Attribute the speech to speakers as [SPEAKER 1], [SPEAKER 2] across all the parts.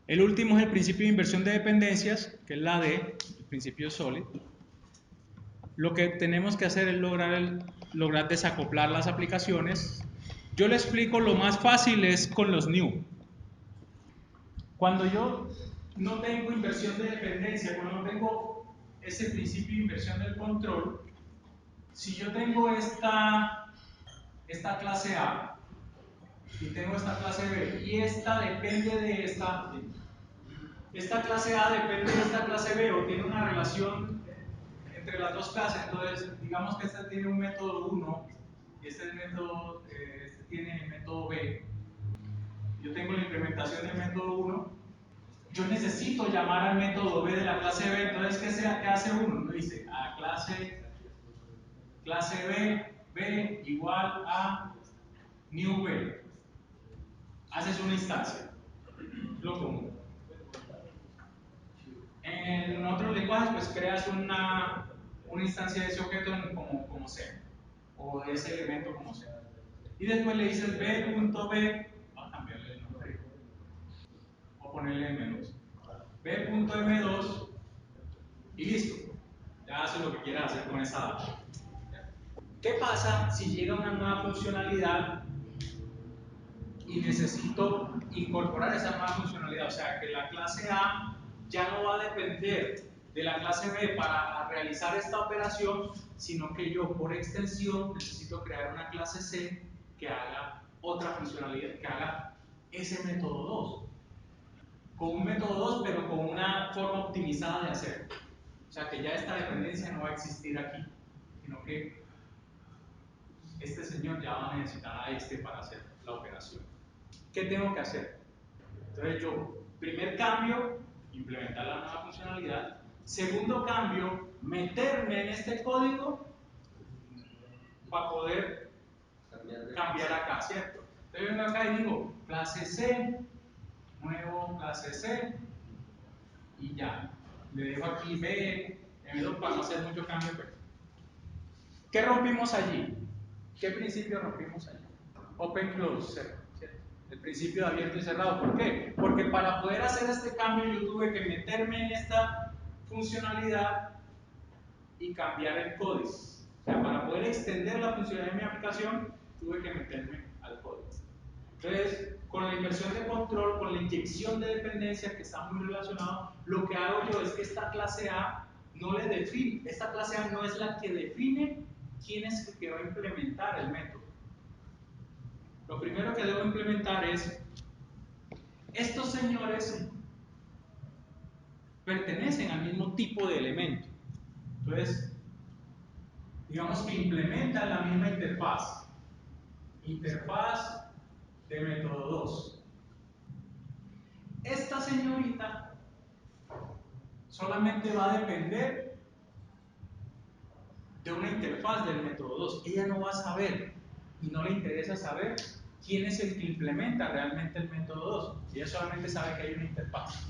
[SPEAKER 1] El último es el principio de inversión de dependencias, que es la D, el principio SOLID. Lo que tenemos que hacer es lograr desacoplar las aplicaciones. Yo le explico, lo más fácil es con los new. Cuando yo no tengo inversión de dependencia, cuando no tengo ese principio de inversión del control, si yo tengo esta clase A y tengo esta clase B y esta depende de esta clase A depende de esta clase B o tiene una relación entre las dos clases, entonces digamos que este tiene un método 1 y este tiene el método B. Yo tengo la implementación del método 1, yo necesito llamar al método B de la clase B, entonces ¿qué hace uno? Uno dice a clase B igual a new B. Haces una instancia, lo común. En otros lenguajes, pues creas una instancia de ese objeto como sea, o de ese elemento como sea. Y después le dices b.b, va a cambiarle el nombre, o ponerle m2. b.m2 y listo. Ya hace lo que quiera hacer con esa data. ¿Qué pasa si llega una nueva funcionalidad y necesito incorporar esa nueva funcionalidad? O sea, que la clase A ya no va a depender de la clase B para realizar esta operación, sino que yo por extensión necesito crear una clase C que haga otra funcionalidad, que haga ese método 2. Con un método 2, pero con una forma optimizada de hacerlo. O sea, que ya esta dependencia no va a existir aquí, sino que este señor ya va a necesitar a este para hacer la operación. ¿Qué tengo que hacer? Entonces yo, primer cambio, implementar la nueva funcionalidad. Segundo cambio, meterme en este código para poder cambiar acá, ¿cierto? Entonces vengo acá y digo, clase C, nuevo clase C, y ya. Le dejo aquí B, M2 para no hacer mucho cambio. Pues. ¿Qué rompimos allí? ¿Qué principio rompimos allí? Open, close, cerrado, ¿cierto? El principio de abierto y cerrado. ¿Por qué? Porque para poder hacer este cambio yo tuve que meterme en esta funcionalidad y cambiar el código. O sea, para poder extender la funcionalidad de mi aplicación, tuve que meterme al código. Entonces, con la inversión de control, con la inyección de dependencia que está muy relacionado, lo que hago yo es que esta clase A no le define, esta clase A no es la que define quién es el que va a implementar el método. Lo primero que debo implementar es, estos señores pertenecen al mismo tipo de elemento. Entonces, digamos que implementan la misma interfaz. Interfaz de método 2. Esta señorita solamente va a depender de una interfaz del método 2. Ella no va a saber y no le interesa saber quién es el que implementa realmente el método 2. Ella solamente sabe que hay una interfaz.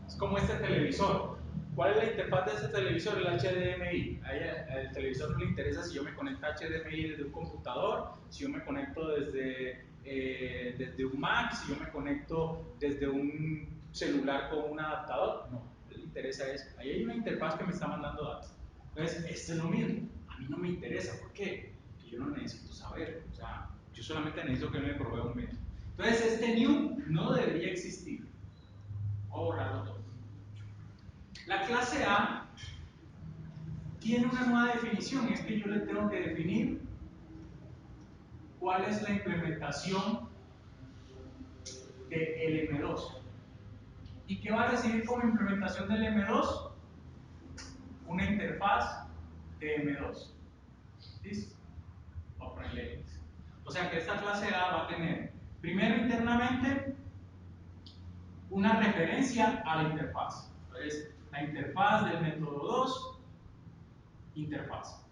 [SPEAKER 1] Es como este televisor. ¿Cuál es la interfaz de este televisor? El HDMI. Al televisor no le interesa si yo me conecto a HDMI desde un computador, si yo me conecto desde un Mac, si yo me conecto desde un celular con un adaptador. No, le interesa es, ahí hay una interfaz que me está mandando datos. Entonces, esto es lo mismo. A mí no me interesa. ¿Por qué? Porque yo no necesito saber. O sea, yo solamente necesito que él me provea un método. Entonces, este new no debería existir. Voy a borrarlo todo. La clase A tiene una nueva definición, es que yo le tengo que definir cuál es la implementación del M2. ¿Y qué va a recibir como implementación del M2? Una interfaz de M2. ¿Listo? Voy a ponerle X. O sea que esta clase A va a tener, primero internamente, una referencia a la interfaz. Entonces, la interfaz del método 2, interfaz.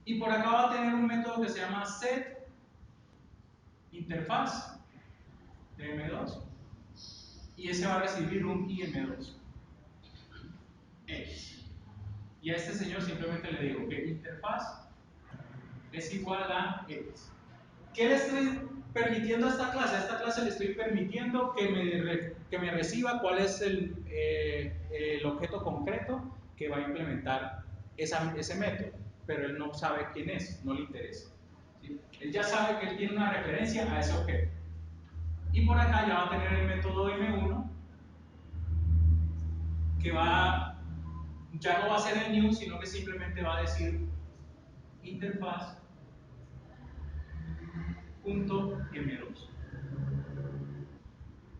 [SPEAKER 1] Y por acá va a tener un método que se llama set interfaz de M2 y ese va a recibir un IM2 X. Y a este señor simplemente le digo que interfaz es igual a X. ¿Qué le estoy permitiendo a esta clase le estoy permitiendo que me reciba cuál es el objeto concreto que va a implementar ese método, pero él no sabe quién es, no le interesa. ¿Sí? Él ya sabe que él tiene una referencia a ese objeto. Y por acá ya va a tener el método M1 que ya no va a ser el new, sino que simplemente va a decir interfaz.m2.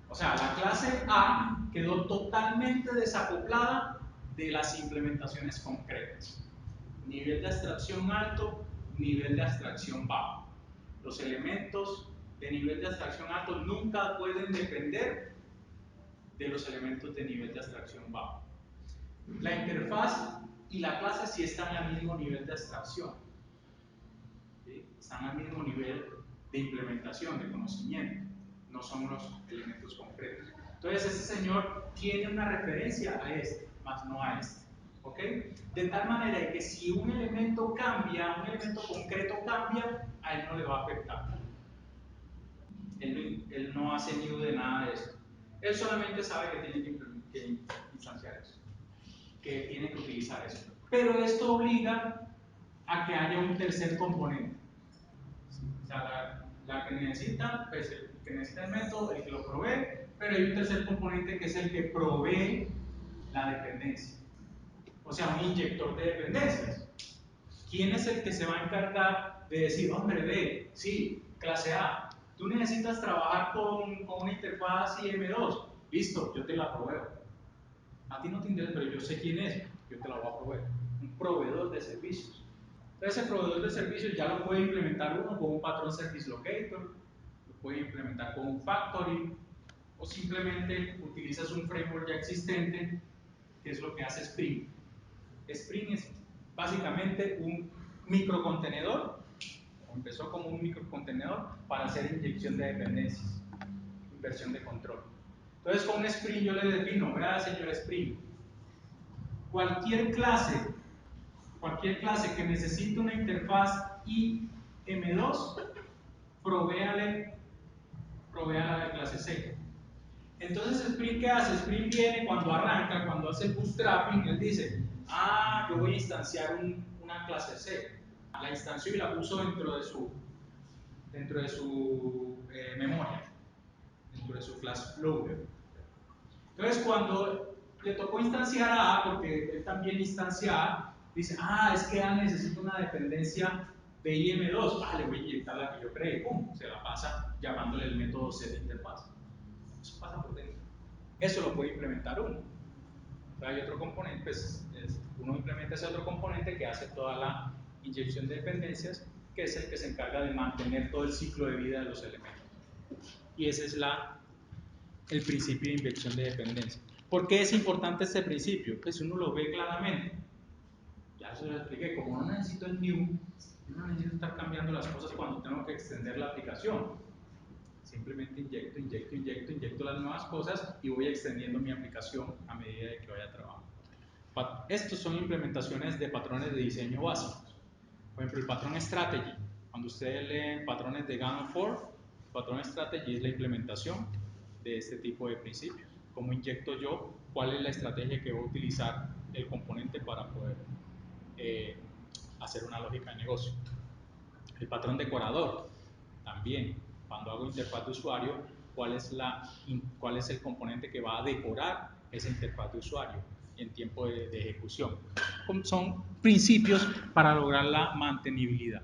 [SPEAKER 1] O sea, la clase A quedó totalmente desacoplada de las implementaciones concretas. Nivel de abstracción alto, nivel de abstracción bajo. Los elementos de nivel de abstracción alto nunca pueden depender de los elementos de nivel de abstracción bajo. La interfaz y la clase sí están al mismo nivel de abstracción. ¿Sí? Están al mismo nivel de implementación, de conocimiento. No son los elementos concretos. Entonces, este señor tiene una referencia a este, más no a este. ¿Ok? De tal manera que si un elemento cambia, un elemento concreto cambia, a él no le va a afectar. Él no hace new de nada de esto. Él solamente sabe que tiene que instanciar eso, que tiene que utilizar eso. Pero esto obliga a que haya un tercer componente. O sea, la que necesita, pues el que necesita el método, el que lo provee, pero hay un tercer componente que es el que provee la dependencia. O sea, un inyector de dependencias. ¿Quién es el que se va a encargar de decir, hombre, ve, sí, clase A, tú necesitas trabajar con una interfaz IM2? Listo, yo te la proveo. A ti no te interesa, pero yo sé quién es, yo te la voy a proveer. Un proveedor de servicios. Entonces, el proveedor de servicios ya lo puede implementar uno con un patrón Service Locator, lo puede implementar con un Factory, o simplemente utilizas un framework ya existente, que es lo que hace Spring. Spring es básicamente un microcontenedor, o empezó como un microcontenedor para hacer inyección de dependencias, inversión de control. Entonces, con un Spring yo le defino, gracias señor Spring, cualquier clase que necesite una interfaz IM2, provéala de clase C. Entonces, Spring, ¿qué hace? Spring viene cuando arranca, cuando hace el bootstrapping, él dice, yo voy a instanciar una clase C. La instanció y la puso dentro de su memoria, dentro de su class loader. Entonces, cuando le tocó instanciar a A, porque él también instancia A, dice, es que A necesita una dependencia de IM2, le voy a inyectar la que yo creé, ¡pum! Se la pasa llamándole el método setInterface. Eso pasa por dentro. Eso lo puede implementar uno. Entonces hay otro componente, pues uno implementa ese otro componente que hace toda la inyección de dependencias, que es el que se encarga de mantener todo el ciclo de vida de los elementos. Y ese es el principio de inyección de dependencia. ¿Por qué es importante este principio? Pues uno lo ve claramente. Ya se lo expliqué, como no necesito el new, yo no necesito estar cambiando las cosas cuando tengo que extender la aplicación. Simplemente inyecto las nuevas cosas y voy extendiendo mi aplicación a medida de que vaya trabajando. Estos son implementaciones de patrones de diseño básicos. Por ejemplo, el patrón strategy. Cuando ustedes leen patrones de Gantt-Ford, el patrón strategy es la implementación de este tipo de principios. ¿Cómo inyecto yo? ¿Cuál es la estrategia que voy a utilizar el componente para poder hacer una lógica de negocio? El patrón decorador, también, cuando hago interfaz de usuario, ¿cuál es el componente que va a decorar esa interfaz de usuario en tiempo de ejecución? Son principios para lograr la mantenibilidad.